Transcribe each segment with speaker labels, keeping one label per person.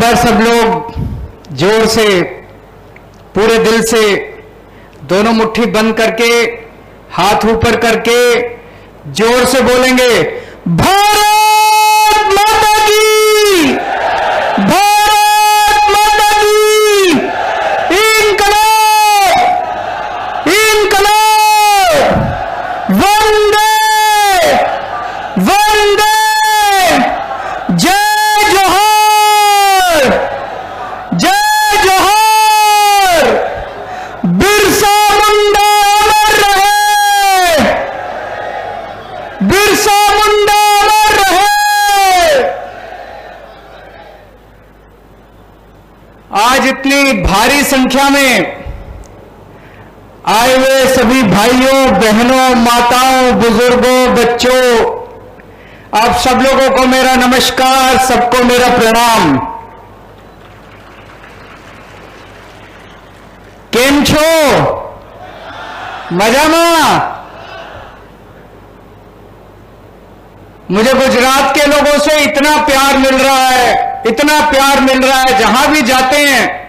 Speaker 1: बार सब लोग जोर से, पूरे दिल से, दोनों मुट्ठी बंद करके, हाथ ऊपर करके जोर से बोलेंगे, भारत माता की, भारत माता की, इंकलाब, इंकलाब, वंदे, वंदे, जय जोहर, जय जोहर, बिरसा मुंडा अमर रहे, बिरसा मुंडा अमर रहे। आज इतनी भारी संख्या में आए हुए सभी भाइयों, बहनों, माताओं, बुजुर्गों, बच्चों, आप सब लोगों को मेरा नमस्कार, सबको मेरा प्रणाम। केम छो? मजामा? मुझे गुजरात के लोगों से इतना प्यार मिल रहा है, इतना प्यार मिल रहा है, जहां भी जाते हैं।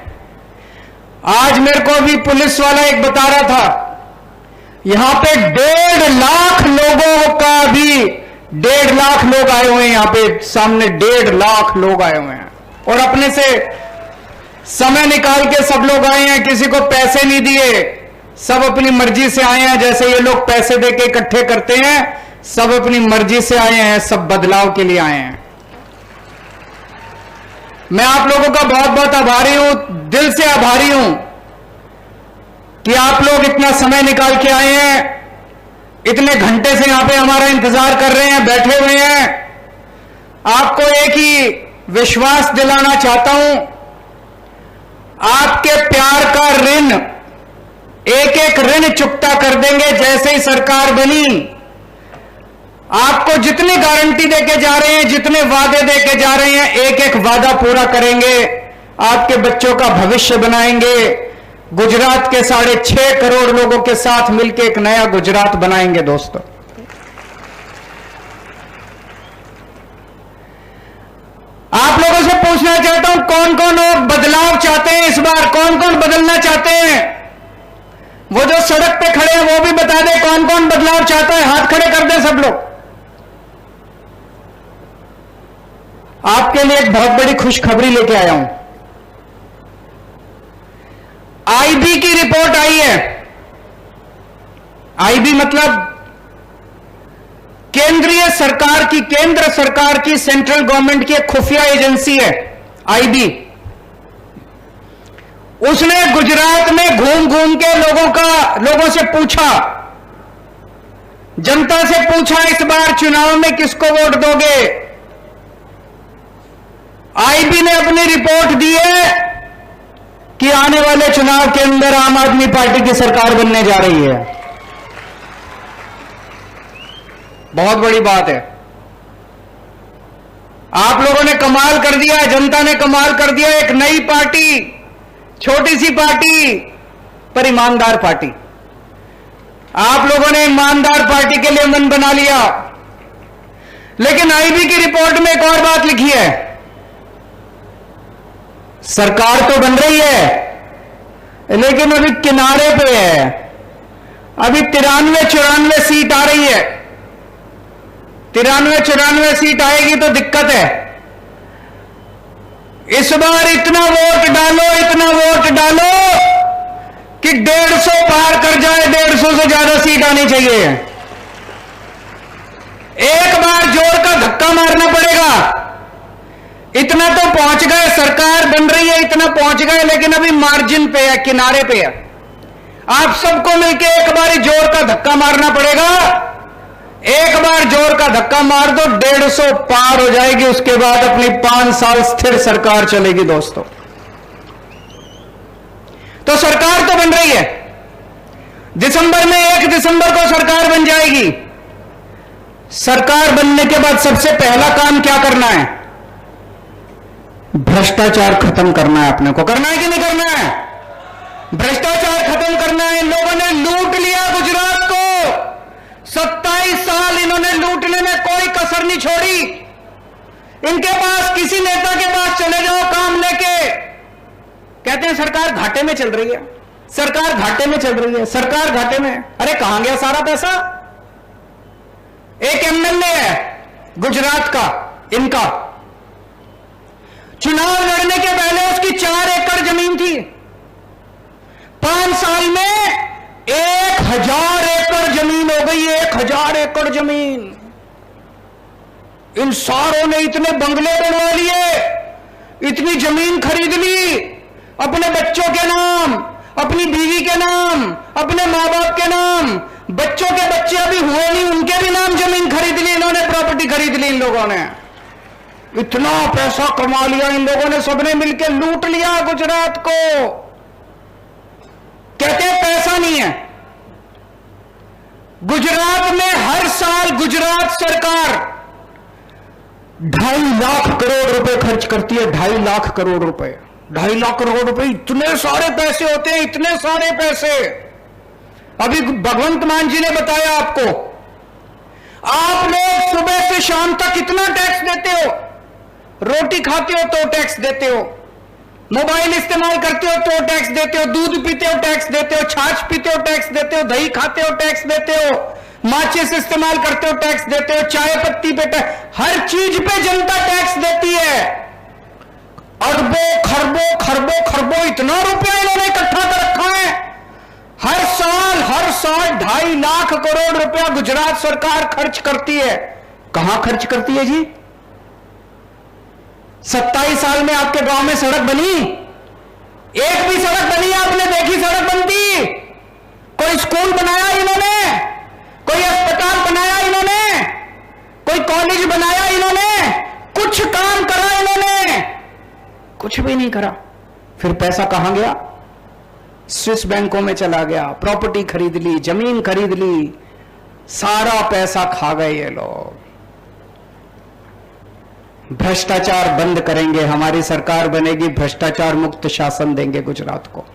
Speaker 1: आज मेरे को भी पुलिस वाला एक बता रहा था, यहां पे 1.5 लाख लोगों का भी 1.5 लाख लोग आए हुए हैं, यहां पे सामने 1.5 लाख लोग आए हुए हैं, और अपने से समय निकाल के सब लोग आए हैं, किसी को पैसे नहीं दिए, सब अपनी मर्जी से आए हैं। जैसे ये लोग पैसे देके इकट्ठे करते हैं, सब अपनी मर्जी से आए हैं, सब बदलाव के लिए आए हैं। मैं आप लोगों का बहुत बहुत आभारी हूं, दिल से आभारी हूं कि आप लोग इतना समय निकाल के आए हैं, इतने घंटे से यहां पे हमारा इंतजार कर रहे हैं, बैठे हुए हैं। आपको एक ही विश्वास दिलाना चाहता हूं, आपके प्यार का ऋण, एक एक ऋण चुकता कर देंगे जैसे ही सरकार बनी। आपको जितनी गारंटी देके जा रहे हैं, जितने वादे देके जा रहे हैं, एक एक वादा पूरा करेंगे, आपके बच्चों का भविष्य बनाएंगे, गुजरात के 6.5 करोड़ लोगों के साथ मिलकर एक नया गुजरात बनाएंगे। दोस्तों, आप लोगों से पूछना चाहता हूं, कौन कौन लोग बदलाव चाहते हैं इस बार? कौन कौन बदलना चाहते हैं? वो जो सड़क पे खड़े हैं वो भी बता दे, कौन कौन बदलाव चाहता है? हाथ खड़े कर दे सब लोग। आपके लिए एक बहुत बड़ी खुशखबरी लेके आया हूं। आईबी की रिपोर्ट आई है। आईबी मतलब केंद्रीय सरकार की, केंद्र सरकार की, सेंट्रल गवर्नमेंट की एक खुफिया एजेंसी है आईबी। उसने गुजरात में घूम घूम के लोगों से पूछा, जनता से पूछा, इस बार चुनाव में किसको वोट दोगे? आईबी ने अपनी रिपोर्ट दी है कि आने वाले चुनाव के अंदर आम आदमी पार्टी की सरकार बनने जा रही है। बहुत बड़ी बात है। आप लोगों ने कमाल कर दिया, जनता ने कमाल कर दिया। एक नई पार्टी, छोटी सी पार्टी पर ईमानदार पार्टी। आप लोगों ने ईमानदार पार्टी के लिए मन बना लिया। लेकिन आईबी की रिपोर्ट में एक और बात लिखी है, सरकार तो बन रही है लेकिन अभी किनारे पे है। अभी 93-94 सीट आ रही है। 93-94 सीट आएगी तो दिक्कत है। इस बार इतना वोट डालो, इतना वोट डालो कि 150 पार कर जाए, 150 से ज्यादा सीट आनी चाहिए। एक बार जोर का धक्का मारना पड़ेगा। इतना तो पहुंच गए, सरकार बन रही है, इतना पहुंच गए, लेकिन अभी मार्जिन पे है, किनारे पे है। आप सबको मिलकर एक बार जोर का धक्का मारना पड़ेगा। एक बार जोर का धक्का मार दो, 150 पार हो जाएगी। उसके बाद अपनी 5 साल स्थिर सरकार चलेगी। दोस्तों, तो सरकार तो बन रही है। दिसंबर में 1 दिसंबर को सरकार बन जाएगी। सरकार बनने के बाद सबसे पहला काम क्या करना है? भ्रष्टाचार खत्म करना है। अपने को करना है कि नहीं करना है? भ्रष्टाचार खत्म करना है। इन लोगों ने लूट लिया गुजरात को। 27 साल इन्होंने लूटने में कोई कसर नहीं छोड़ी। इनके पास, किसी नेता के पास चले जाओ काम लेके, कहते हैं सरकार घाटे में चल रही है, सरकार घाटे में चल रही है, सरकार घाटे में। अरे कहां गया सारा पैसा? एक एमएलए है गुजरात का, इनका चुनाव लड़ने के पहले उसकी 4 एकड़ जमीन थी, 5 साल में 1000 एकड़ जमीन हो गई, 1000 एकड़ जमीन। इन सारों ने इतने बंगले बनवा लिए, इतनी जमीन खरीद ली अपने बच्चों के नाम, अपनी बीवी के नाम, अपने मां बाप के नाम, बच्चों के बच्चे अभी हुए नहीं उनके भी नाम जमीन खरीद ली इन्होंने, प्रॉपर्टी खरीद ली इन लोगों ने। इतना पैसा कमा लिया इन लोगों ने, सबने मिलकर लूट लिया गुजरात को। कहते हैं पैसा नहीं है। गुजरात में हर साल गुजरात सरकार 2.5 लाख करोड़ रुपए खर्च करती है, 2.5 लाख करोड़ रुपए, 2.5 लाख करोड़ रुपए, इतने सारे पैसे होते हैं, इतने सारे पैसे। अभी भगवंत मान जी ने बताया आपको, आप लोग सुबह से शाम तक कितना टैक्स देते हो? रोटी खाते हो तो टैक्स देते हो, मोबाइल इस्तेमाल करते हो तो टैक्स देते हो, दूध पीते हो टैक्स देते हो, छाछ पीते हो टैक्स देते हो, दही खाते हो टैक्स देते हो, माचिस इस्तेमाल करते हो टैक्स देते हो, चाय पत्ती पे टैक्स, हर चीज पे जनता टैक्स देती है। अरबों खरबों खरबों खरबों इतना रुपया इन्होंने इकट्ठा कर रखा है। हर साल 2.5 लाख करोड़ रुपया गुजरात सरकार खर्च करती है। कहां खर्च करती है जी? 27 साल में आपके गांव में सड़क बनी? एक भी सड़क बनी आपने देखी सड़क बनती? कोई स्कूल बनाया इन्होंने? कोई अस्पताल बनाया इन्होंने? कोई कॉलेज बनाया इन्होंने? कुछ काम करा इन्होंने? कुछ भी नहीं करा। फिर पैसा कहां गया? स्विस बैंकों में चला गया, प्रॉपर्टी खरीद ली, जमीन खरीद ली, सारा पैसा खा गए ये लोग। भ्रष्टाचार बंद करेंगे, हमारी सरकार बनेगी, भ्रष्टाचार मुक्त शासन देंगे गुजरात को।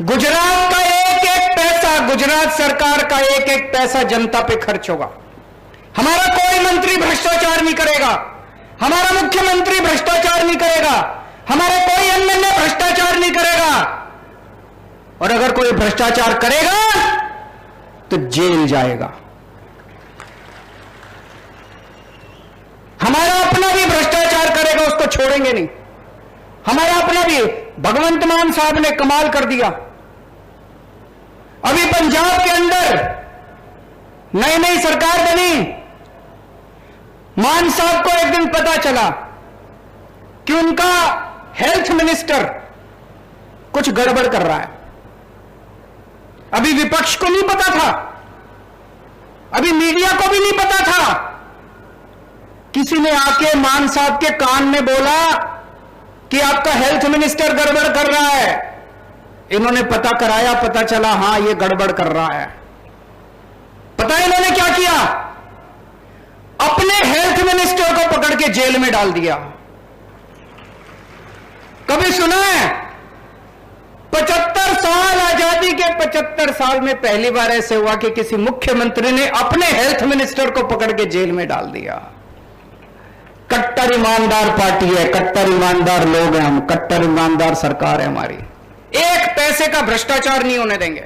Speaker 1: गुजरात का एक एक पैसा, गुजरात सरकार का एक एक पैसा जनता पे खर्च होगा। हमारा कोई मंत्री भ्रष्टाचार नहीं करेगा, हमारा मुख्यमंत्री भ्रष्टाचार नहीं करेगा, हमारा कोई एमएलए भ्रष्टाचार नहीं करेगा, और अगर कोई भ्रष्टाचार करेगा तो जेल जाएगा। हमारा अपना भी भ्रष्टाचार करेगा, उसको छोड़ेंगे नहीं। हमारा अपना भी, भगवंत मान साहब ने कमाल कर दिया। अभी पंजाब के अंदर नई नई सरकार बनी, मान साहब को एक दिन पता चला कि उनका हेल्थ मिनिस्टर कुछ गड़बड़ कर रहा है। अभी विपक्ष को नहीं पता था, अभी मीडिया को भी नहीं पता था। किसी ने आके मान साहब के कान में बोला कि आपका हेल्थ मिनिस्टर गड़बड़ कर रहा है। इन्होंने पता कराया, पता चला हां ये गड़बड़ कर रहा है। पता है इन्होंने क्या किया? अपने हेल्थ मिनिस्टर को पकड़ के जेल में डाल दिया। कभी सुना है? 75 साल आजादी के 75 साल में पहली बार ऐसे हुआ कि किसी मुख्यमंत्री ने अपने हेल्थ मिनिस्टर को पकड़ के जेल में डाल दिया। कट्टर ईमानदार पार्टी है, कट्टर ईमानदार लोग हैं हम, कट्टर ईमानदार सरकार है हमारी। एक पैसे का भ्रष्टाचार नहीं होने देंगे।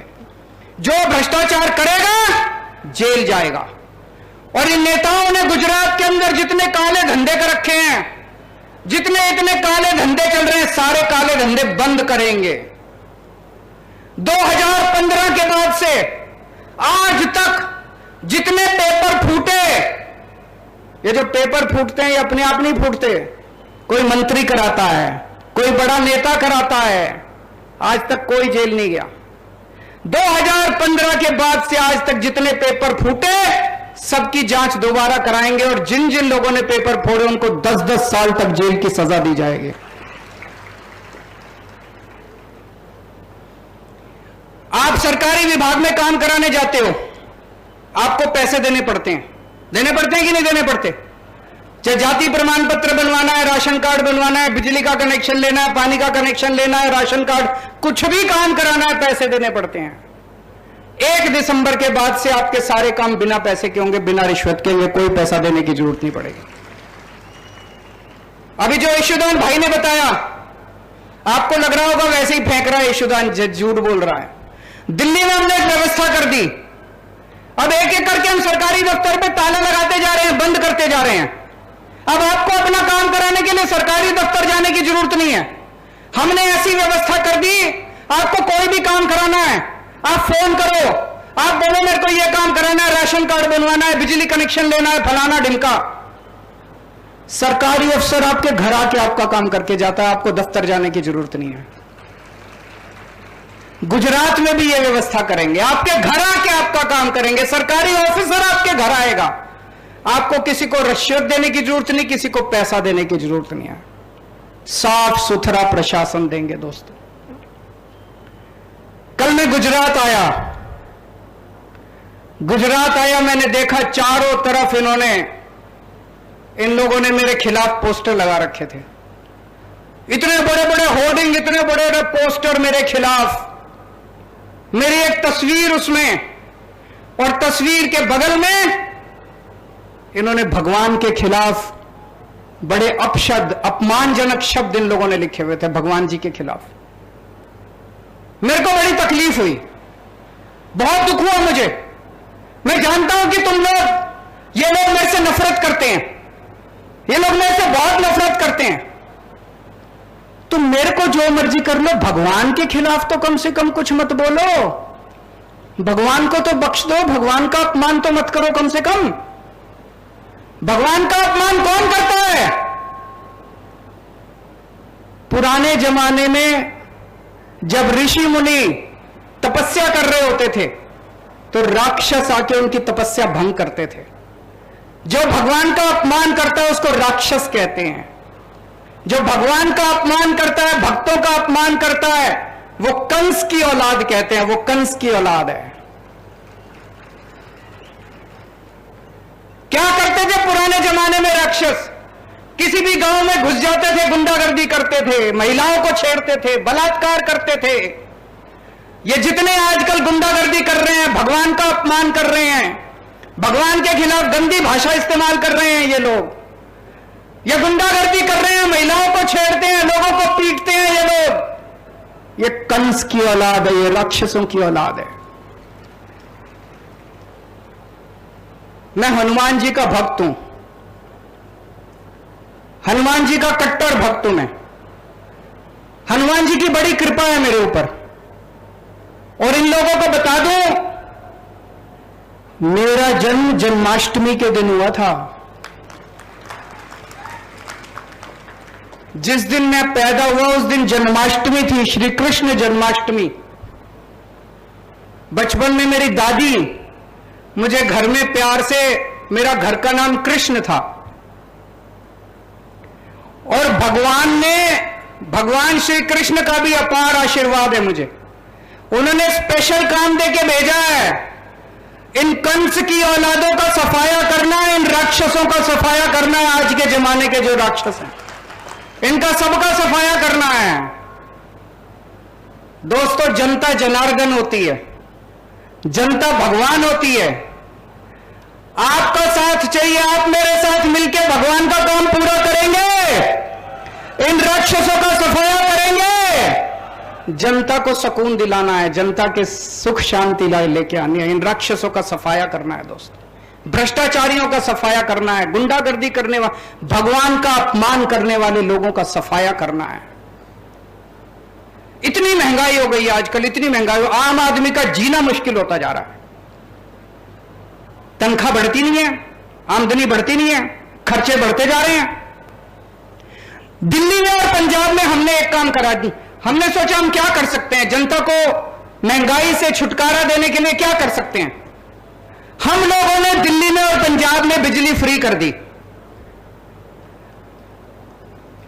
Speaker 1: जो भ्रष्टाचार करेगा जेल जाएगा। और इन नेताओं ने गुजरात के अंदर जितने काले धंधे कर रखे हैं, जितने इतने काले धंधे चल रहे हैं, सारे काले धंधे बंद करेंगे। 2015 के बाद से आज तक जितने पेपर फूटे, ये जो पेपर फूटते हैं ये अपने आप नहीं फूटते, कोई मंत्री कराता है, कोई बड़ा नेता कराता है। आज तक कोई जेल नहीं गया। 2015 के बाद से आज तक जितने पेपर फूटे सबकी जांच दोबारा कराएंगे, और जिन जिन लोगों ने पेपर फोड़े उनको 10-10 साल तक जेल की सजा दी जाएगी। आप सरकारी विभाग में काम कराने जाते हो, आपको पैसे देने पड़ते हैं। देने पड़ते हैं कि नहीं देने पड़ते? चाहे जाति प्रमाण पत्र बनवाना है, राशन कार्ड बनवाना है, बिजली का कनेक्शन लेना है, पानी का कनेक्शन लेना है, राशन कार्ड, कुछ भी काम कराना है, पैसे देने पड़ते हैं। 1 दिसंबर के बाद से आपके सारे काम बिना पैसे के होंगे, बिना रिश्वत के होंगे, कोई पैसा देने की जरूरत नहीं पड़ेगी। अभी जो यशोदान भाई ने बताया, आपको लग रहा होगा वैसे ही फेंक रहा है यशोदान, झूठ बोल रहा है। दिल्ली में हमने एक व्यवस्था कर दी, अब एक एक करके हम सरकारी दफ्तर पे ताला लगाते जा रहे हैं, बंद करते जा रहे हैं। अब आपको अपना काम कराने के लिए सरकारी दफ्तर जाने की जरूरत नहीं है। हमने ऐसी व्यवस्था कर दी, आपको कोई भी काम कराना है आप फोन करो, आप बोलो मेरे को यह काम कराना है, राशन कार्ड बनवाना है, बिजली कनेक्शन लेना है, फलाना ढिमका, सरकारी अफसर आपके घर आके आपका काम करके जाता है, आपको दफ्तर जाने की जरूरत नहीं है। गुजरात में भी यह व्यवस्था करेंगे, आपके घर आके आपका काम करेंगे, सरकारी ऑफिसर आपके घर आएगा, आपको किसी को रिश्वत देने की जरूरत नहीं, किसी को पैसा देने की जरूरत नहीं है। साफ सुथरा प्रशासन देंगे दोस्तों। कल मैं गुजरात आया, मैंने देखा चारों तरफ इन लोगों ने मेरे खिलाफ पोस्टर लगा रखे थे, इतने बड़े बड़े होर्डिंग, इतने बड़े बड़े पोस्टर मेरे खिलाफ, मेरी एक तस्वीर उसमें, और तस्वीर के बगल में इन्होंने भगवान के खिलाफ बड़े अपशब्द, अपमानजनक शब्द इन लोगों ने लिखे हुए थे भगवान जी के खिलाफ। मेरे को बड़ी तकलीफ हुई, बहुत दुख हुआ मुझे। मैं जानता हूं कि ये लोग मेरे से नफरत करते हैं, ये लोग मेरे से बहुत नफरत करते हैं। तुम मेरे को जो मर्जी कर लो, भगवान के खिलाफ तो कम से कम कुछ मत बोलो, भगवान को तो बख्श दो, भगवान का अपमान तो मत करो कम से कम। भगवान का अपमान कौन करता है? पुराने जमाने में जब ऋषि मुनि तपस्या कर रहे होते थे तो राक्षस आके उनकी तपस्या भंग करते थे। जो भगवान का अपमान करता है उसको राक्षस कहते हैं। जो भगवान का अपमान करता है, भक्तों का अपमान करता है, वो कंस की औलाद कहते हैं, वो कंस की औलाद है। क्या करते थे पुराने जमाने में राक्षस? किसी भी गांव में घुस जाते थे, गुंडागर्दी करते थे, महिलाओं को छेड़ते थे, बलात्कार करते थे। ये जितने आजकल गुंडागर्दी कर रहे हैं, भगवान का अपमान कर रहे हैं, भगवान के खिलाफ गंदी भाषा इस्तेमाल कर रहे हैं, ये लोग ये गुंडागर्दी कर रहे हैं, महिलाओं को छेड़ते हैं, लोगों को पीटते हैं, ये लोग, ये कंस की औलाद है, ये राक्षसों की औलाद है। मैं हनुमान जी का भक्त हूं, हनुमान जी का कट्टर भक्त हूं मैं। हनुमान जी की बड़ी कृपा है मेरे ऊपर। और इन लोगों को बता दूं, मेरा जन्म जन्माष्टमी के दिन हुआ था। जिस दिन मैं पैदा हुआ उस दिन जन्माष्टमी थी, श्री कृष्ण जन्माष्टमी। बचपन में मेरी दादी मुझे घर में प्यार से, मेरा घर का नाम कृष्ण था, और भगवान श्री कृष्ण का भी अपार आशीर्वाद है मुझे। उन्होंने स्पेशल काम देके भेजा है, इन कंस की औलादों का सफाया करना है, इन राक्षसों का सफाया करना है। आज के जमाने के जो राक्षस हैं, इनका सबका सफाया करना है। दोस्तों, जनता जनार्दन होती है, जनता भगवान होती है। आपका साथ चाहिए, आप मेरे साथ मिलकर भगवान का काम पूरा करेंगे, इन राक्षसों का सफाया करेंगे। जनता को सुकून दिलाना है, जनता के सुख शांति लेके आनी है, इन राक्षसों का सफाया करना है दोस्तों, भ्रष्टाचारियों का सफाया करना है, गुंडागर्दी करने वाले, भगवान का अपमान करने वाले लोगों का सफाया करना है। इतनी महंगाई हो गई आजकल, इतनी महंगाई, आम आदमी का जीना मुश्किल होता जा रहा है। तनख्वाह बढ़ती नहीं है, आमदनी बढ़ती नहीं है, खर्चे बढ़ते जा रहे हैं। दिल्ली में और पंजाब में हमने एक काम करा दी, हमने सोचा हम क्या कर सकते हैं, जनता को महंगाई से छुटकारा देने के लिए क्या कर सकते हैं। हम लोगों ने दिल्ली में और पंजाब में बिजली फ्री कर दी,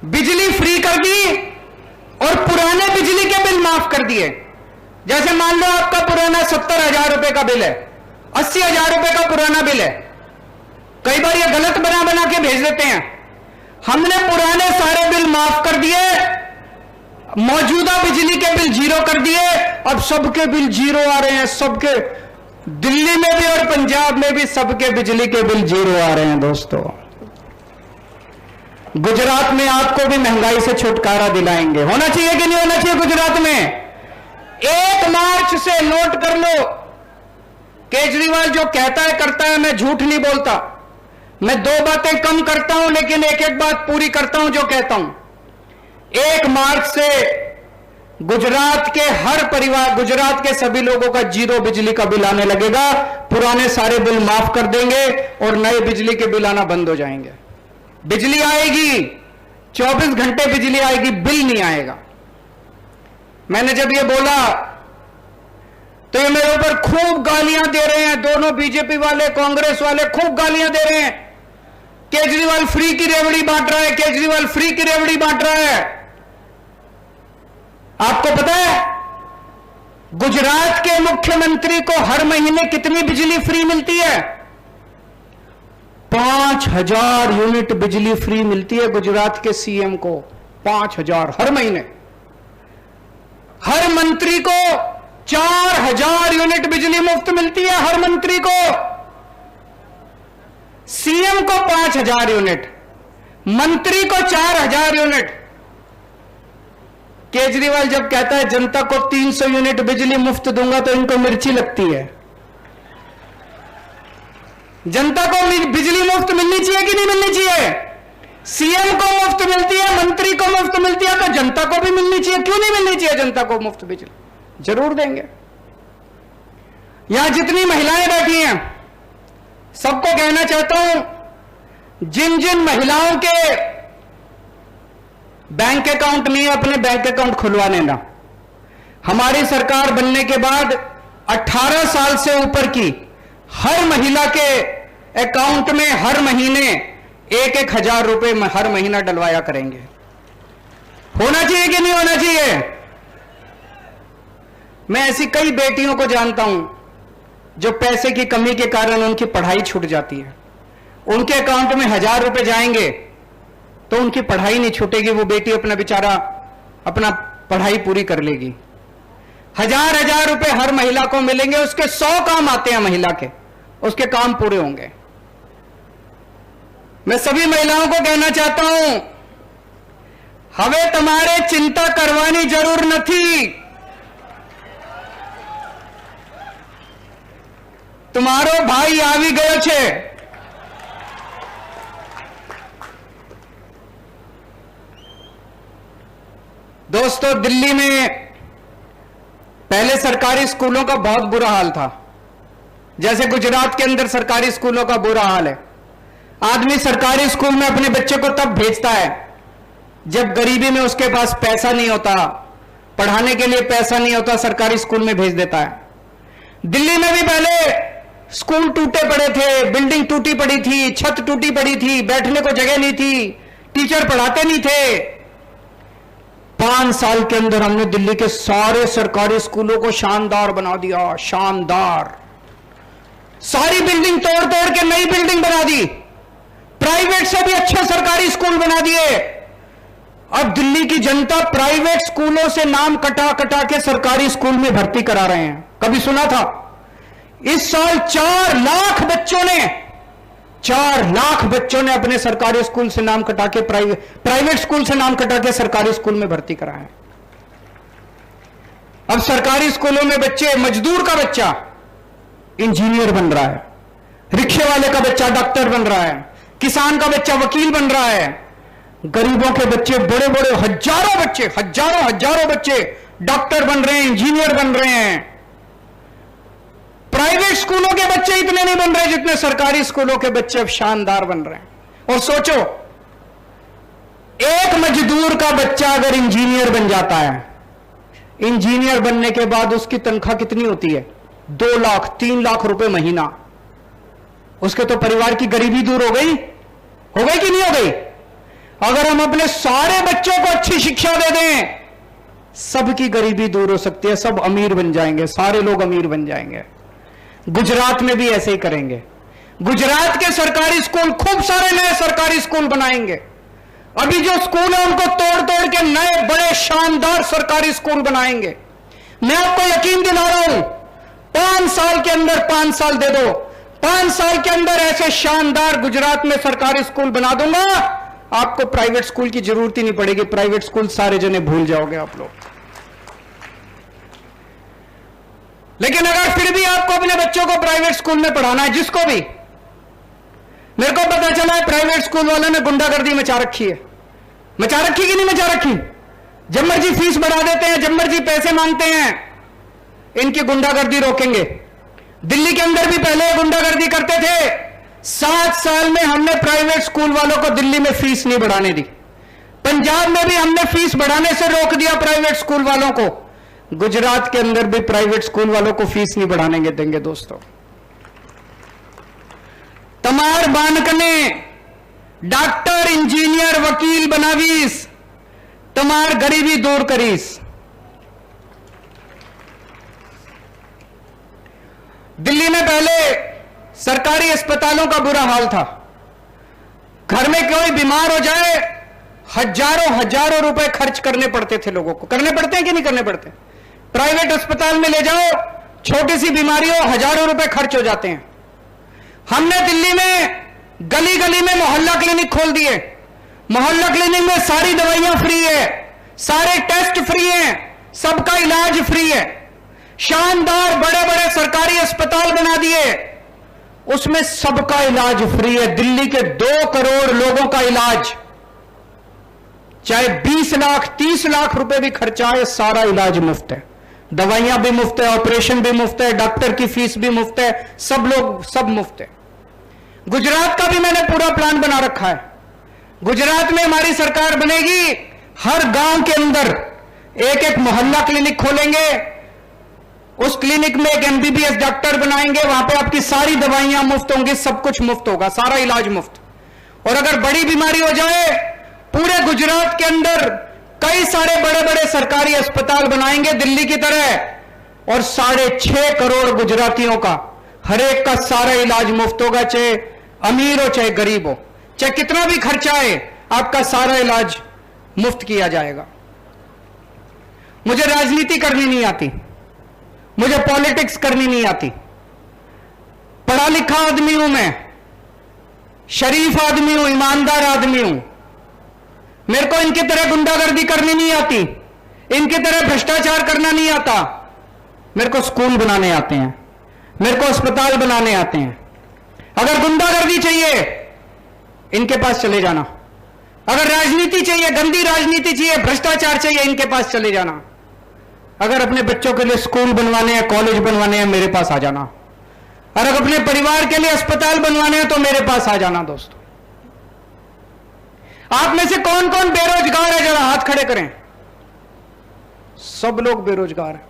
Speaker 1: बिजली फ्री कर दी, और पुराने बिजली के बिल माफ कर दिए। जैसे मान लो आपका पुराना 70,000 रुपए का बिल है, 80,000 रुपए का पुराना बिल है, कई बार ये गलत बना के भेज देते हैं। हमने पुराने सारे बिल माफ कर दिए, मौजूदा बिजली के बिल जीरो कर दिए, अब सबके बिल जीरो आ रहे हैं। सबके, दिल्ली में भी और पंजाब में भी सबके बिजली के बिल जीरो आ रहे हैं। दोस्तों, गुजरात में आपको भी महंगाई से छुटकारा दिलाएंगे। होना चाहिए कि नहीं होना चाहिए? गुजरात में 1 मार्च से नोट कर लो, केजरीवाल जो कहता है करता है, मैं झूठ नहीं बोलता। मैं 2 बातें कम करता हूं लेकिन एक बात पूरी करता हूं जो कहता हूं। 1 मार्च से गुजरात के हर परिवार, गुजरात के सभी लोगों का जीरो बिजली का बिल आने लगेगा। पुराने सारे बिल माफ कर देंगे और नए बिजली के बिल आना बंद हो जाएंगे। बिजली आएगी, 24 घंटे बिजली आएगी, बिल नहीं आएगा। मैंने जब ये बोला तो ये मेरे ऊपर खूब गालियां दे रहे हैं, दोनों बीजेपी वाले कांग्रेस वाले खूब गालियां दे रहे हैं। केजरीवाल फ्री की रेवड़ी बांट रहा है, केजरीवाल फ्री की रेवड़ी बांट रहा है। आपको पता है गुजरात के मुख्यमंत्री को हर महीने कितनी बिजली फ्री मिलती है? 5000 यूनिट बिजली फ्री मिलती है गुजरात के सीएम को। 5000 हर महीने। हर मंत्री को 4000 यूनिट बिजली मुफ्त मिलती है, हर मंत्री को। सीएम को 5000 यूनिट, मंत्री को 4000 यूनिट। केजरीवाल जब कहता है जनता को 300 यूनिट बिजली मुफ्त दूंगा तो इनको मिर्ची लगती है। जनता को बिजली मुफ्त मिलनी चाहिए कि नहीं मिलनी चाहिए? सीएम को मुफ्त मिलती है, मंत्री को मुफ्त मिलती है, तो जनता को भी मिलनी चाहिए। क्यों नहीं मिलनी चाहिए जनता को मुफ्त बिजली? जरूर देंगे। यहां जितनी महिलाएं बैठी हैं सबको कहना चाहता हूं, जिन जिन महिलाओं के बैंक अकाउंट नहीं है अपने बैंक अकाउंट खुलवा लेना। हमारी सरकार बनने के बाद 18 साल से ऊपर की हर महिला के अकाउंट में हर महीने 1-1 हजार रुपए हर महीना डलवाया करेंगे। होना चाहिए कि नहीं होना चाहिए? मैं ऐसी कई बेटियों को जानता हूं जो पैसे की कमी के कारण उनकी पढ़ाई छूट जाती है। उनके अकाउंट में 1000 रुपए जाएंगे तो उनकी पढ़ाई नहीं छूटेगी, वो बेटी अपना बेचारा अपना पढ़ाई पूरी कर लेगी। 1000 रुपए हर महिला को मिलेंगे, उसके 100 काम आते हैं महिला के, उसके काम पूरे होंगे। मैं सभी महिलाओं को कहना चाहता हूं, हमें तुम्हारे चिंता करवानी जरूर नहीं। तुम्हारो भाई आवी गयो छे। दोस्तों, दिल्ली में पहले सरकारी स्कूलों का बहुत बुरा हाल था, जैसे गुजरात के अंदर सरकारी स्कूलों का बुरा हाल है। आदमी सरकारी स्कूल में अपने बच्चे को तब भेजता है जब गरीबी में उसके पास पैसा नहीं होता, पढ़ाने के लिए पैसा नहीं होता, सरकारी स्कूल में भेज देता है। दिल्ली में भी पहले स्कूल टूटे पड़े थे, बिल्डिंग टूटी पड़ी थी, छत टूटी पड़ी थी, बैठने को जगह नहीं थी, टीचर पढ़ाते नहीं थे। 5 साल के अंदर हमने दिल्ली के सारे सरकारी स्कूलों को शानदार बना दिया। शानदार। सारी बिल्डिंग तोड़ तोड़ के नई बिल्डिंग बना दी, प्राइवेट से भी अच्छे सरकारी स्कूल बना दिए। अब दिल्ली की जनता प्राइवेट स्कूलों से नाम कटा कटा के सरकारी स्कूल में भर्ती करा रहे हैं। कभी सुना था? इस साल 4 लाख बच्चों ने अपने सरकारी स्कूल से नाम कटा के प्राइवेट स्कूल से नाम कटा के सरकारी स्कूल में भर्ती कराए। अब सरकारी स्कूलों में बच्चे, मजदूर का बच्चा इंजीनियर बन रहा है, रिक्शे वाले का बच्चा डॉक्टर बन रहा है, किसान का बच्चा वकील बन रहा है, गरीबों के बच्चे, बड़े बड़े हजारों बच्चे डॉक्टर बन रहे हैं, इंजीनियर बन रहे हैं। प्राइवेट स्कूलों के बच्चे इतने नहीं बन रहे जितने सरकारी स्कूलों के बच्चे अब शानदार बन रहे हैं। और सोचो, एक मजदूर का बच्चा अगर इंजीनियर बन जाता है, इंजीनियर बनने के बाद उसकी तनख्वाह कितनी होती है? 2 लाख 3 लाख रुपए महीना। उसके तो परिवार की गरीबी दूर हो गई कि नहीं हो गई? अगर हम अपने सारे बच्चों को अच्छी शिक्षा दे दें, सबकी गरीबी दूर हो सकती है, सब अमीर बन जाएंगे, सारे लोग अमीर बन जाएंगे। गुजरात में भी ऐसे ही करेंगे। गुजरात के सरकारी स्कूल, खूब सारे नए सरकारी स्कूल बनाएंगे। अभी जो स्कूल है उनको तोड़ तोड़ के नए बड़े शानदार सरकारी स्कूल बनाएंगे। मैं आपको यकीन दिला रहा हूं, 5 साल के अंदर, 5 साल दे दो, 5 साल के अंदर ऐसे शानदार गुजरात में सरकारी स्कूल बना दूंगा, आपको प्राइवेट स्कूल की जरूरत ही नहीं पड़ेगी। प्राइवेट स्कूल सारे जने भूल जाओगे आप लोग। लेकिन अगर फिर भी आपको अपने बच्चों को प्राइवेट स्कूल में पढ़ाना है, जिसको भी, मेरे को पता चला है प्राइवेट स्कूल वालों ने गुंडागर्दी मचा रखी है। मचा रखी कि नहीं मचा रखी? जब मर्जी फीस बढ़ा देते हैं, जब मर्जी पैसे मांगते हैं। इनकी गुंडागर्दी रोकेंगे। दिल्ली के अंदर भी पहले गुंडागर्दी करते थे। 7 साल में हमने प्राइवेट स्कूल वालों को दिल्ली में फीस नहीं बढ़ाने दी। पंजाब में भी हमने फीस बढ़ाने से रोक दिया प्राइवेट स्कूल वालों को। गुजरात के अंदर भी प्राइवेट स्कूल वालों को फीस नहीं बढ़ाने देंगे दोस्तों। तमार बानकने डॉक्टर, इंजीनियर, वकील बनावीस, तमार गरीबी दूर करीस। दिल्ली में पहले सरकारी अस्पतालों का बुरा हाल था। घर में कोई बीमार हो जाए, हजारों रुपए खर्च करने पड़ते थे लोगों को। करने पड़ते हैं कि नहीं करने पड़ते? प्राइवेट अस्पताल में ले जाओ, छोटी सी बीमारी हो, हजारों रुपए खर्च हो जाते हैं। हमने दिल्ली में गली गली में मोहल्ला क्लिनिक खोल दिए। मोहल्ला क्लिनिक में सारी दवाइयां फ्री है, सारे टेस्ट फ्री हैं, सबका इलाज फ्री है। शानदार बड़े बड़े सरकारी अस्पताल बना दिए, उसमें सबका इलाज फ्री है। दिल्ली के 2 करोड़ लोगों का इलाज, चाहे 20 लाख 30 लाख रुपए भी खर्चा है, सारा इलाज मुफ्त है। दवाइयां भी मुफ्त है, ऑपरेशन भी मुफ्त है, डॉक्टर की फीस भी मुफ्त है, सब मुफ्त है। गुजरात का भी मैंने पूरा प्लान बना रखा है। गुजरात में हमारी सरकार बनेगी, हर गांव के अंदर एक एक मोहल्ला क्लिनिक खोलेंगे। उस क्लिनिक में एक एमबीबीएस डॉक्टर बनाएंगे, वहां पे आपकी सारी दवाइयां मुफ्त होंगी, सब कुछ मुफ्त होगा, सारा इलाज मुफ्त। और अगर बड़ी बीमारी हो जाए, पूरे गुजरात के अंदर कई सारे बड़े बड़े सरकारी अस्पताल बनाएंगे दिल्ली की तरह, और 6.5 करोड़ गुजरातियों का हर एक का सारा इलाज मुफ्त होगा, चाहे अमीर हो चाहे गरीब हो, चाहे कितना भी खर्चा आए, आपका सारा इलाज मुफ्त किया जाएगा। मुझे राजनीति करनी नहीं आती, मुझे पॉलिटिक्स करनी नहीं आती। पढ़ा लिखा आदमी हूं मैं, शरीफ आदमी हूं, ईमानदार आदमी हूं। मेरे को इनकी तरह गुंडागर्दी करनी नहीं आती, इनकी तरह भ्रष्टाचार करना नहीं आता। मेरे को स्कूल बनाने आते हैं, मेरे को अस्पताल बनाने आते हैं। अगर गुंडागर्दी चाहिए, इनके पास चले जाना। अगर राजनीति चाहिए, गंदी राजनीति चाहिए, भ्रष्टाचार चाहिए, इनके पास चले जाना। अगर अपने बच्चों के लिए स्कूल बनवाने हैं, कॉलेज बनवाने हैं, मेरे पास आ जाना। अगर अपने परिवार के लिए अस्पताल बनवाने हैं तो मेरे पास आ जाना। दोस्तों, आप में से कौन कौन बेरोजगार है, जरा हाथ खड़े करें। सब लोग बेरोजगार हैं।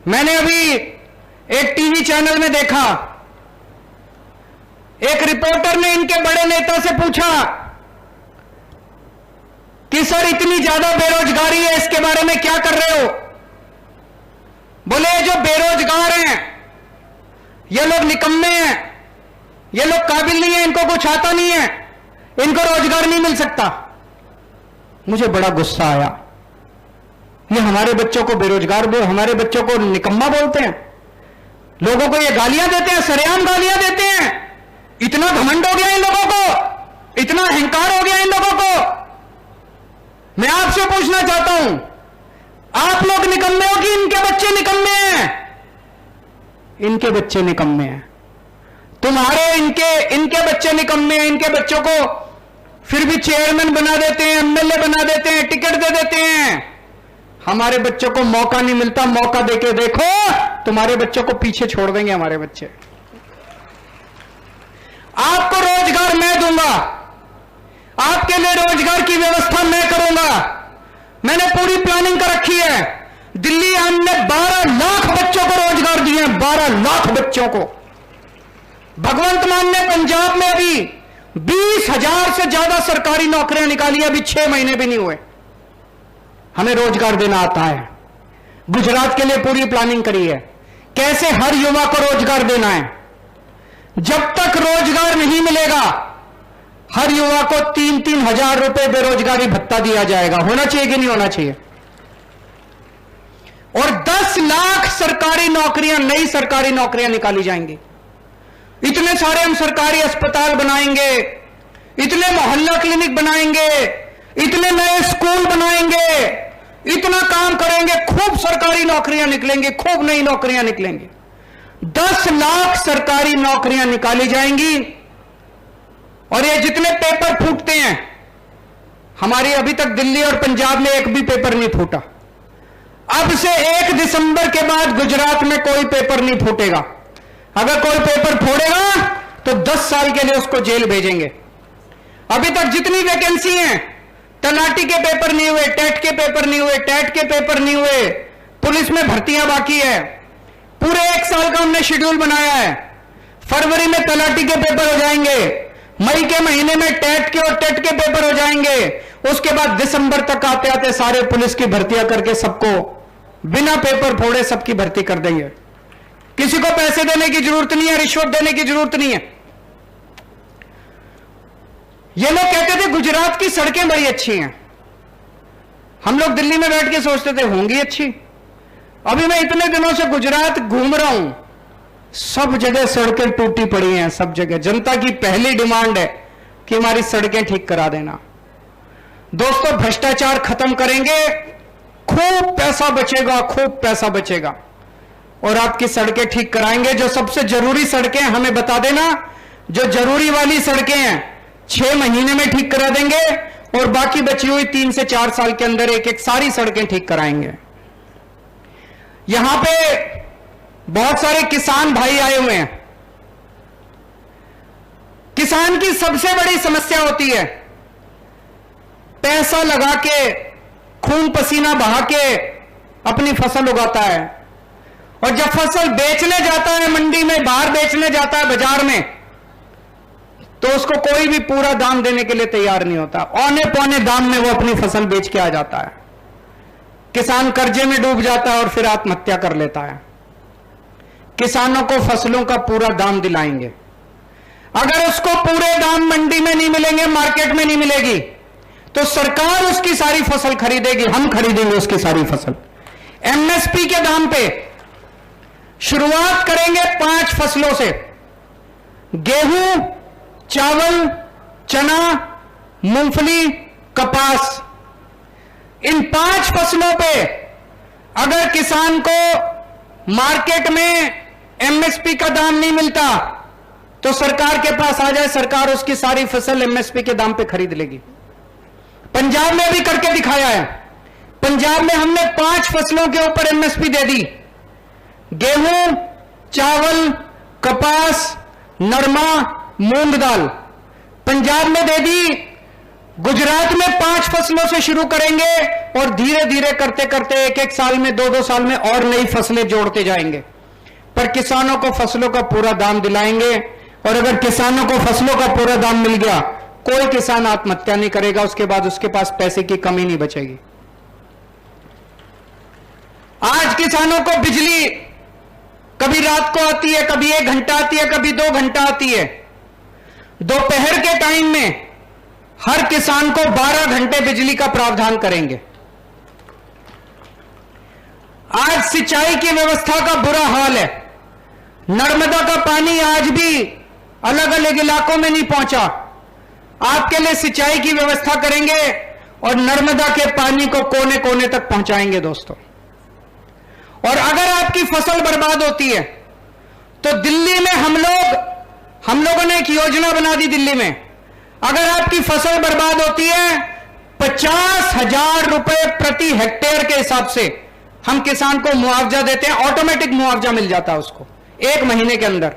Speaker 1: मैंने अभी एक टीवी चैनल में देखा, एक रिपोर्टर ने इनके बड़े नेता से पूछा कि सर इतनी ज्यादा बेरोजगारी है, इसके बारे में क्या कर रहे हो? बोले जो बेरोजगार हैं ये लोग निकम्मे हैं, ये लोग काबिल नहीं है, इनको कुछ आता नहीं है, इनको रोजगार नहीं मिल सकता। मुझे बड़ा गुस्सा आया। ये हमारे बच्चों को बेरोजगार, हमारे बच्चों को निकम्मा बोलते हैं, लोगों को ये गालियां देते हैं, सरेआम गालियां देते हैं। इतना घमंड हो गया इन लोगों को, इतना अहंकार हो गया इन लोगों को। मैं आपसे पूछना चाहता हूं, आप लोग निकम्मे हो कि इनके बच्चे निकम्मे हैं? इनके बच्चे निकम्मे हैं। तुम्हारे इनके बच्चे निकम्मे हैं। इनके बच्चों को फिर भी चेयरमैन बना देते हैं, एमएलए बना देते हैं, टिकट दे देते हैं। हमारे बच्चों को मौका नहीं मिलता। मौका देके देखो, तुम्हारे बच्चों को पीछे छोड़ देंगे हमारे बच्चे। आपको रोजगार मैं दूंगा, आपके लिए रोजगार की व्यवस्था मैं करूंगा। मैंने पूरी प्लानिंग कर रखी है। दिल्ली हमने 12 लाख बच्चों को रोजगार दिए हैं, 12 लाख बच्चों को। भगवंत मान ने पंजाब में अभी 20,000 से ज्यादा सरकारी नौकरियां निकाली, अभी 6 महीने भी नहीं हुए। हमें रोजगार देना आता है। गुजरात के लिए पूरी प्लानिंग करी है, कैसे हर युवा को रोजगार देना है। जब तक रोजगार नहीं मिलेगा, हर युवा को 3-3 हजार रुपए बेरोजगारी भत्ता दिया जाएगा। होना चाहिए कि नहीं होना चाहिए? और 10 लाख सरकारी नौकरियां, नई सरकारी नौकरियां निकाली जाएंगी। इतने सारे हम सरकारी अस्पताल बनाएंगे, इतने मोहल्ला क्लिनिक बनाएंगे, इतने नए स्कूल बनाएंगे, इतना काम करेंगे, खूब सरकारी नौकरियां निकलेंगी, खूब नई नौकरियां निकलेंगी। 10 लाख सरकारी नौकरियां निकाली जाएंगी। और ये जितने पेपर फूटते हैं, हमारी अभी तक दिल्ली और पंजाब में एक भी पेपर नहीं फूटा। अब से 1 दिसंबर के बाद गुजरात में कोई पेपर नहीं फूटेगा। अगर कोई पेपर फोड़ेगा तो 10 साल के लिए उसको जेल भेजेंगे। अभी तक जितनी वैकेंसी हैं, तलाटी के पेपर नहीं हुए, टेट के पेपर नहीं हुए, टेट के पेपर नहीं हुए, पुलिस में भर्तियां बाकी है। पूरे 1 साल का हमने शेड्यूल बनाया है। फरवरी में तलाटी के पेपर हो जाएंगे, मई के महीने में टेट के और टेट के पेपर हो जाएंगे। उसके बाद दिसंबर तक आते आते सारे पुलिस की भर्तियां करके सबको बिना पेपर फोड़े सबकी भर्ती कर देंगे। किसी को पैसे देने की जरूरत नहीं है, रिश्वत देने की जरूरत नहीं है। ये लोग कहते थे गुजरात की सड़कें बड़ी अच्छी हैं। हम लोग दिल्ली में बैठ के सोचते थे होंगी अच्छी। अभी मैं इतने दिनों से गुजरात घूम रहा हूं, सब जगह सड़कें टूटी पड़ी हैं, सब जगह। जनता की पहली डिमांड है कि हमारी सड़कें ठीक करा देना। दोस्तों, भ्रष्टाचार खत्म करेंगे, खूब पैसा बचेगा, खूब पैसा बचेगा, और आपकी सड़कें ठीक कराएंगे। जो सबसे जरूरी सड़कें हमें बता देना, जो जरूरी वाली सड़कें हैं 6 महीने में ठीक करा देंगे, और बाकी बची हुई 3 से 4 साल के अंदर एक एक सारी सड़कें ठीक कराएंगे। यहां पे बहुत सारे किसान भाई आए हुए हैं। किसान की सबसे बड़ी समस्या होती है, पैसा लगा के, खून पसीना बहा के अपनी फसल उगाता है, और जब फसल बेचने जाता है मंडी में, बाहर बेचने जाता है बाजार में, तो उसको कोई भी पूरा दाम देने के लिए तैयार नहीं होता। औने पौने दाम में वो अपनी फसल बेच के आ जाता है। किसान कर्जे में डूब जाता है और फिर आत्महत्या कर लेता है। किसानों को फसलों का पूरा दाम दिलाएंगे। अगर उसको पूरे दाम मंडी में नहीं मिलेंगे, मार्केट में नहीं मिलेगी, तो सरकार उसकी सारी फसल खरीदेगी, हम खरीदेंगे उसकी सारी फसल एमएसपी के दाम पे। शुरुआत करेंगे 5 फसलों से, गेहूं, चावल, चना, मूंगफली, कपास। इन 5 फसलों पे अगर किसान को मार्केट में एमएसपी का दाम नहीं मिलता, तो सरकार के पास आ जाए, सरकार उसकी सारी फसल एमएसपी के दाम पे खरीद लेगी। पंजाब में भी करके दिखाया है। पंजाब में हमने 5 फसलों के ऊपर एमएसपी दे दी, गेहूं, चावल, कपास, नरमा, मूंग दाल। पंजाब में दे दी। गुजरात में 5 फसलों से शुरू करेंगे, और धीरे धीरे करते करते 1-1 साल में, 2-2 साल में और नई फसलें जोड़ते जाएंगे। पर किसानों को फसलों का पूरा दाम दिलाएंगे, और अगर किसानों को फसलों का पूरा दाम मिल गया, कोई किसान आत्महत्या नहीं करेगा। उसके बाद उसके पास पैसे की कमी नहीं बचेगी। आज किसानों को बिजली कभी रात को आती है, कभी 1 घंटा आती है, कभी 2 घंटा आती है। दोपहर के टाइम में हर किसान को 12 घंटे बिजली का प्रावधान करेंगे। आज सिंचाई की व्यवस्था का बुरा हाल है। नर्मदा का पानी आज भी अलग अलग इलाकों में नहीं पहुंचा। आपके लिए सिंचाई की व्यवस्था करेंगे और नर्मदा के पानी को कोने कोने तक पहुंचाएंगे दोस्तों। और अगर आपकी फसल बर्बाद होती है, तो दिल्ली में हम लोगों ने एक योजना बना दी। दिल्ली में अगर आपकी फसल बर्बाद होती है, 50,000 रुपए प्रति हेक्टेयर के हिसाब से हम किसान को मुआवजा देते हैं। ऑटोमेटिक मुआवजा मिल जाता है उसको 1 महीने के अंदर।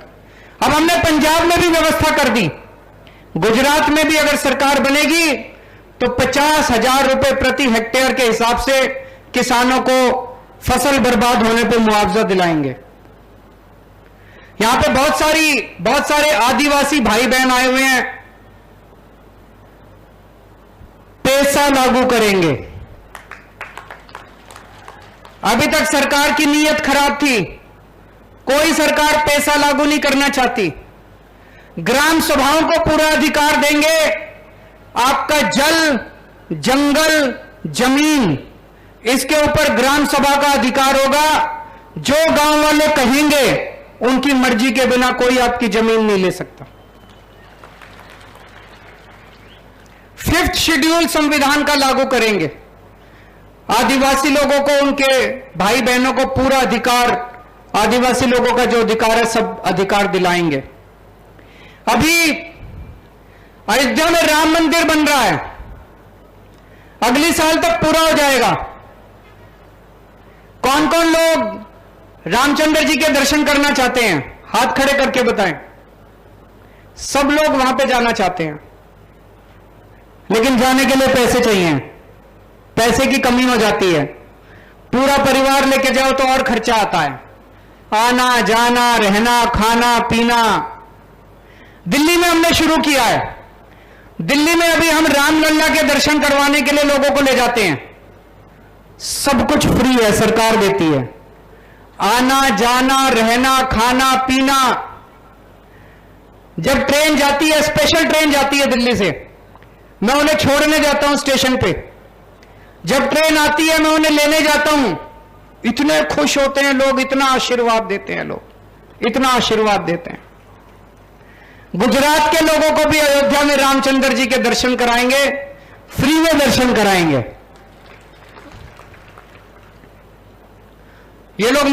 Speaker 1: अब हमने पंजाब में भी व्यवस्था कर दी। गुजरात में भी अगर सरकार बनेगी तो 50,000 रुपए प्रति हेक्टेयर के हिसाब से किसानों को फसल बर्बाद होने पर मुआवजा दिलाएंगे। यहां पे बहुत सारे आदिवासी भाई बहन आए हुए हैं। पैसा लागू करेंगे। अभी तक सरकार की नीयत खराब थी। कोई सरकार पैसा लागू नहीं करना चाहती, ग्राम सभाओं को पूरा अधिकार देंगे। आपका जल, जंगल, जमीन, इसके ऊपर ग्राम सभा का अधिकार होगा। जो गांव वाले कहेंगे उनकी मर्जी के बिना कोई आपकी जमीन नहीं ले सकता। 5th शेड्यूल संविधान का लागू करेंगे। आदिवासी लोगों को, उनके भाई बहनों को पूरा अधिकार, आदिवासी लोगों का जो अधिकार है सब अधिकार दिलाएंगे। अभी अयोध्या में राम मंदिर बन रहा है, अगली साल तक पूरा हो जाएगा। कौन कौन लोग रामचंद्र जी के दर्शन करना चाहते हैं? हाथ खड़े करके बताएं। सब लोग वहां पे जाना चाहते हैं, लेकिन जाने के लिए पैसे चाहिए। पैसे की कमी हो जाती है। पूरा परिवार लेके जाओ तो और खर्चा आता है, आना जाना, रहना, खाना पीना। दिल्ली में हमने शुरू किया है। दिल्ली में अभी हम रामलला के दर्शन करवाने के लिए लोगों को ले जाते हैं। सब कुछ फ्री है, सरकार देती है। आना जाना, रहना, खाना पीना। जब ट्रेन जाती है, स्पेशल ट्रेन जाती है दिल्ली से, मैं उन्हें छोड़ने जाता हूं स्टेशन पे। जब ट्रेन आती है मैं उन्हें लेने जाता हूं। इतने खुश होते हैं लोग, इतना आशीर्वाद देते हैं लोग, इतना आशीर्वाद देते हैं। गुजरात के लोगों को भी अयोध्या में रामचंद्र जी के दर्शन कराएंगे, फ्री में दर्शन कराएंगे। ये लोग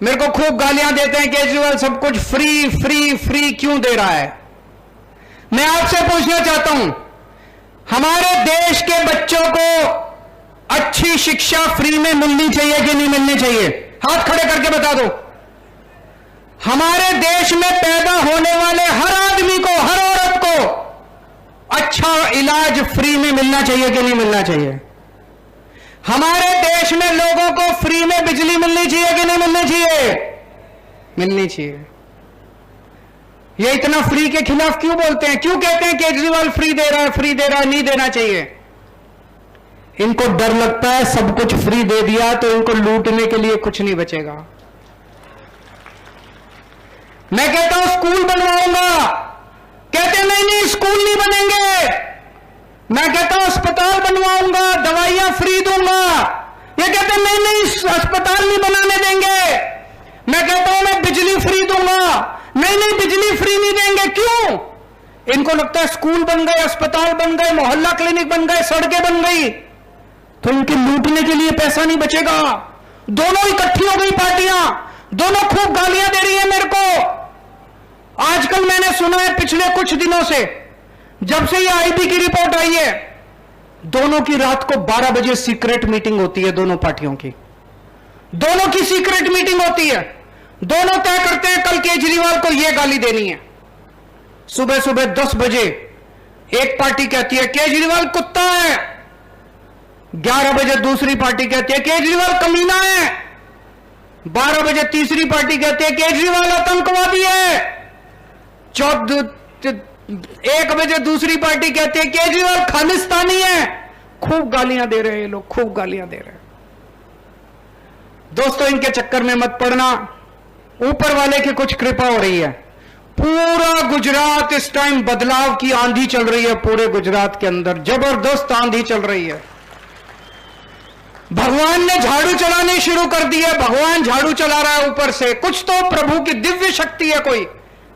Speaker 1: मेरे को खूब गालियां देते हैं, केजरीवाल सब कुछ फ्री फ्री फ्री क्यों दे रहा है। मैं आपसे पूछना चाहता हूं, हमारे देश के बच्चों को अच्छी शिक्षा फ्री में मिलनी चाहिए कि नहीं मिलनी चाहिए? हाथ खड़े करके बता दो। हमारे देश में पैदा होने वाले हर आदमी को, हर औरत को अच्छा इलाज फ्री में मिलना चाहिए कि नहीं मिलना चाहिए? हमारे देश में लोगों को फ्री में बिजली मिलनी चाहिए कि नहीं मिलनी चाहिए? मिलनी चाहिए। ये इतना फ्री के खिलाफ क्यों बोलते हैं? क्यों कहते हैं केजरीवाल फ्री दे रहा है, फ्री दे रहा है, नहीं देना चाहिए? इनको डर लगता है सब कुछ फ्री दे दिया तो इनको लूटने के लिए कुछ नहीं बचेगा। मैं कहता हूं स्कूल बनवाऊंगा, कहते नहीं नहीं स्कूल नहीं बनेंगे। मैं कहता हूं अस्पताल बनवाऊंगा, दवाइयां फ्री दूंगा, ये कहते नहीं नहीं अस्पताल नहीं बनाने देंगे। मैं कहता हूं मैं बिजली फ्री दूंगा, नहीं नहीं बिजली फ्री नहीं देंगे। क्यों? इनको लगता है स्कूल बन गए, अस्पताल बन गए, मोहल्ला क्लिनिक बन गए, सड़कें बन गई तो इनके लूटने के लिए पैसा नहीं बचेगा। दोनों इकट्ठी हो गई पार्टियां, दोनों खूब गालियां दे रही है मेरे को। आजकल मैंने सुना है पिछले कुछ दिनों से, जब से ये आईबी की रिपोर्ट आई है, दोनों की रात को 12 बजे सीक्रेट मीटिंग होती है। दोनों पार्टियों की, दोनों की सीक्रेट मीटिंग होती है। दोनों तय करते हैं कल केजरीवाल को यह गाली देनी है। सुबह सुबह 10 बजे एक पार्टी कहती है केजरीवाल कुत्ता है, 11 बजे दूसरी पार्टी कहती है केजरीवाल कमीना है, 12 बजे तीसरी पार्टी कहती है केजरीवाल आतंकवादी है, 1 बजे दूसरी पार्टी कहती है केजरीवाल खालिस्तानी है। खूब गालियां दे रहे हैं ये लोग, खूब गालियां दे रहे हैं। दोस्तों इनके चक्कर में मत पड़ना, ऊपर वाले की कुछ कृपा हो रही है। पूरा गुजरात इस टाइम बदलाव की आंधी चल रही है। पूरे गुजरात के अंदर जबरदस्त आंधी चल रही है। भगवान ने झाड़ू चलानी शुरू कर दी है। भगवान झाड़ू चला रहा है ऊपर से। कुछ तो प्रभु की दिव्य शक्ति है कोई,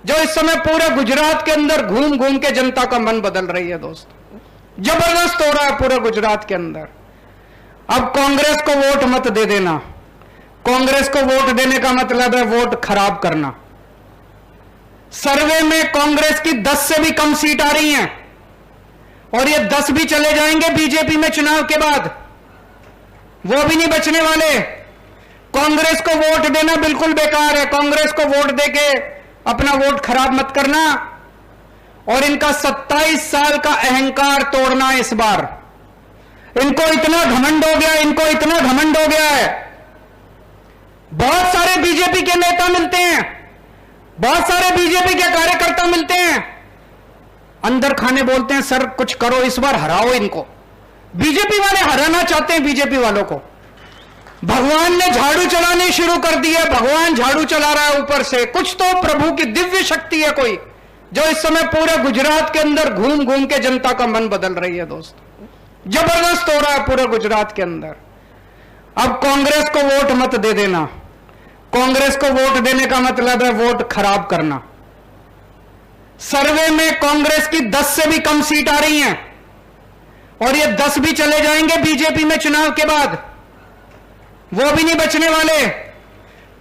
Speaker 1: जो इस समय पूरे गुजरात के अंदर घूम घूम के जनता का मन बदल रही है। दोस्त जबरदस्त हो रहा है पूरे गुजरात के अंदर। अब कांग्रेस को वोट मत दे देना। कांग्रेस को वोट देने का मतलब है वोट खराब करना। सर्वे में कांग्रेस की 10 से भी कम सीट आ रही हैं और ये 10 भी चले जाएंगे बीजेपी में चुनाव के बाद, वो भी नहीं बचने वाले। कांग्रेस को वोट देना बिल्कुल बेकार है। कांग्रेस को वोट देके अपना वोट खराब मत करना। और इनका 27 साल का अहंकार तोड़ना इस बार। इनको इतना घमंड हो गया, इनको इतना घमंड हो गया है। बहुत सारे बीजेपी के नेता मिलते हैं, बहुत सारे बीजेपी के कार्यकर्ता मिलते हैं, अंदर खाने बोलते हैं सर कुछ करो, इस बार हराओ इनको। बीजेपी वाले हराना चाहते हैं बीजेपी वालों को। भगवान ने झाड़ू चलाने शुरू कर दिए, भगवान झाड़ू चला रहा है ऊपर से। कुछ तो प्रभु की दिव्य शक्ति है कोई, जो इस समय पूरे गुजरात के अंदर घूम घूम के जनता का मन बदल रही है दोस्तों। जबरदस्त हो रहा है पूरे गुजरात के अंदर। अब कांग्रेस को वोट मत दे देना। कांग्रेस को वोट देने का मतलब है वोट खराब करना। सर्वे में कांग्रेस की 10 से भी कम सीट आ रही हैं, और ये 10 भी चले जाएंगे बीजेपी में चुनाव के बाद, वो भी नहीं बचने वाले।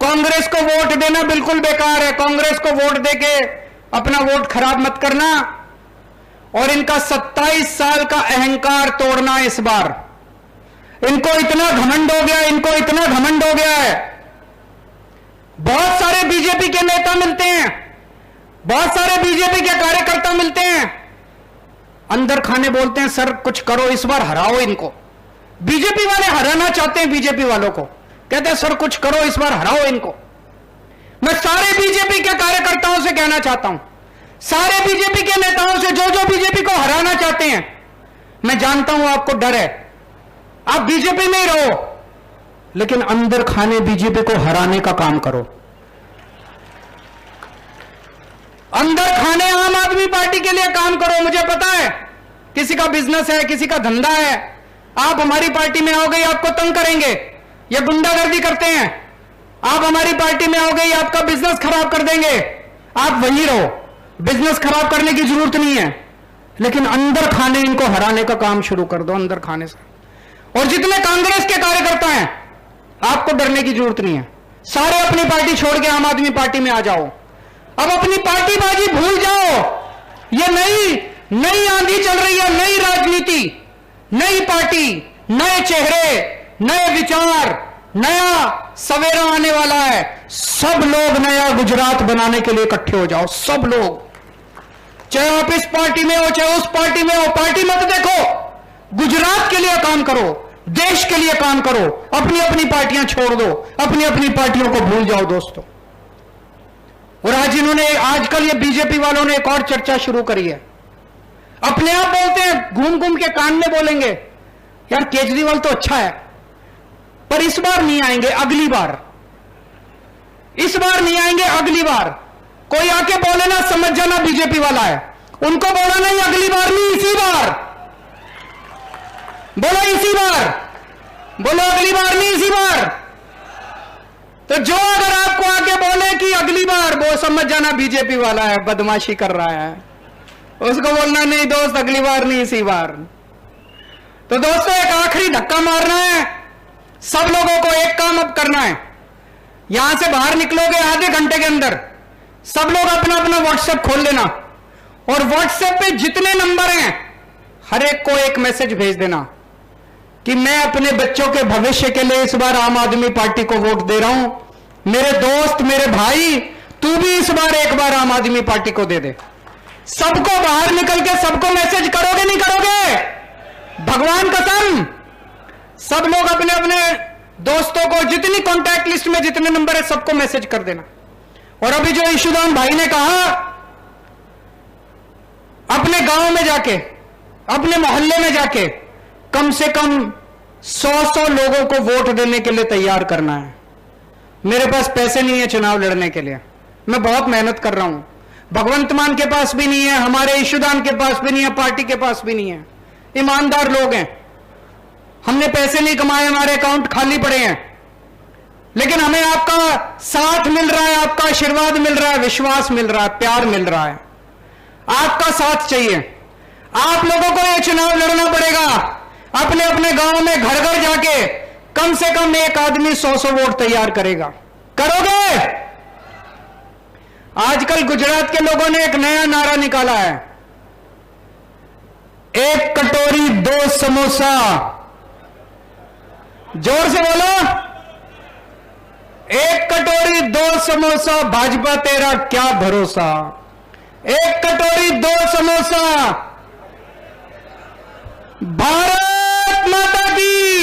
Speaker 1: कांग्रेस को वोट देना बिल्कुल बेकार है। कांग्रेस को वोट देके अपना वोट खराब मत करना, और इनका 27 साल का अहंकार तोड़ना इस बार। इनको इतना घमंड हो गया, इनको इतना घमंड हो गया है। बहुत सारे बीजेपी के नेता मिलते हैं, बहुत सारे बीजेपी के कार्यकर्ता मिलते हैं, अंदर खाने बोलते हैं सर कुछ करो, इस बार हराओ इनको। बीजेपी वाले हराना चाहते हैं बीजेपी वालों को, कहते हैं सर कुछ करो, इस बार हराओ इनको। मैं सारे बीजेपी के कार्यकर्ताओं से कहना चाहता हूं, सारे बीजेपी के नेताओं से, जो जो बीजेपी को हराना चाहते हैं, मैं जानता हूं आपको डर है, आप बीजेपी में ही रहो, लेकिन अंदर खाने बीजेपी को हराने का काम करो। अंदर खाने आम आदमी पार्टी के लिए काम करो। मुझे पता है किसी का बिजनेस है, किसी का धंधा है, आप हमारी पार्टी में आओगे आपको तंग करेंगे, ये गुंडागर्दी करते हैं। आप हमारी पार्टी में आओगे आपका बिजनेस खराब कर देंगे, आप वहीं रहो, बिजनेस खराब करने की जरूरत नहीं है, लेकिन अंदर खाने इनको हराने का काम शुरू कर दो, अंदर खाने से। और जितने कांग्रेस के कार्यकर्ता हैं, आपको डरने की जरूरत नहीं है, सारे अपनी पार्टी छोड़ के आम आदमी पार्टी में आ जाओ। अब अपनी पार्टी बाजी भूल जाओ। ये नई आंधी चल रही है, नई राजनीति, नई पार्टी, नए चेहरे, नए विचार, नया सवेरा आने वाला है। सब लोग नया गुजरात बनाने के लिए इकट्ठे हो जाओ, सब लोग, चाहे आप इस पार्टी में हो चाहे उस पार्टी में हो, पार्टी मत देखो, गुजरात के लिए काम करो, देश के लिए काम करो। अपनी अपनी पार्टियां छोड़ दो, अपनी अपनी पार्टियों को भूल जाओ दोस्तों। और आज इन्होंने, आजकल ये बीजेपी वालों ने एक और चर्चा शुरू करी है। अपने आप बोलते हैं, घूम घूम के कान में बोलेंगे यार केजरीवाल तो अच्छा है, पर इस बार नहीं आएंगे, अगली बार, इस बार नहीं आएंगे, अगली बार। कोई आके बोले ना, समझ जाना बीजेपी वाला है, उनको बोला नहीं अगली बार नहीं, इसी बार बोलो, इसी बार बोलो, अगली बार नहीं इसी बार। तो जो अगर आपको आके बोले कि अगली बार, वो समझ जाना बीजेपी वाला है, बदमाशी कर रहा है, उसको बोलना नहीं दोस्त अगली बार नहीं इसी बार। तो दोस्तों एक आखिरी धक्का मारना है, सब लोगों को एक काम अब करना है। यहां से बाहर निकलोगे आधे घंटे के अंदर, सब लोग अपना अपना व्हाट्सएप खोल लेना, और व्हाट्सएप पे जितने नंबर हैं हर एक को एक मैसेज भेज देना कि मैं अपने बच्चों के भविष्य के लिए इस बार आम आदमी पार्टी को वोट दे रहा हूं। मेरे दोस्त, मेरे भाई, तू भी इस बार एक बार आम आदमी पार्टी को दे दे। सबको बाहर निकल के सबको मैसेज करोगे नहीं करोगे? भगवान कसम, सब लोग अपने अपने दोस्तों को, जितनी कॉन्टैक्ट लिस्ट में जितने नंबर है सबको मैसेज कर देना। और अभी जो ईशुदान भाई ने कहा, अपने गांव में जाके, अपने मोहल्ले में जाके कम से कम 100 लोगों को वोट देने के लिए तैयार करना है। मेरे पास पैसे नहीं है चुनाव लड़ने के लिए, मैं बहुत मेहनत कर रहा हूं, भगवंत मान के पास भी नहीं है, हमारे ईशुदान के पास भी नहीं है, पार्टी के पास भी नहीं है, ईमानदार लोग हैं, हमने पैसे नहीं कमाए, हमारे अकाउंट खाली पड़े हैं, लेकिन हमें आपका साथ मिल रहा है, आपका आशीर्वाद मिल रहा है, विश्वास मिल रहा है, प्यार मिल रहा है, आपका साथ चाहिए। आप लोगों को यह चुनाव लड़ना पड़ेगा, अपने अपने गांव में घर घर जाके कम से कम एक आदमी 100 वोट तैयार करेगा। करोगे? आजकल गुजरात के लोगों ने एक नया नारा निकाला है, एक कटोरी 2 समोसा। जोर से बोलो, एक कटोरी 2 समोसा, भाजपा तेरा क्या भरोसा। एक कटोरी 2 समोसा, भारत माता की।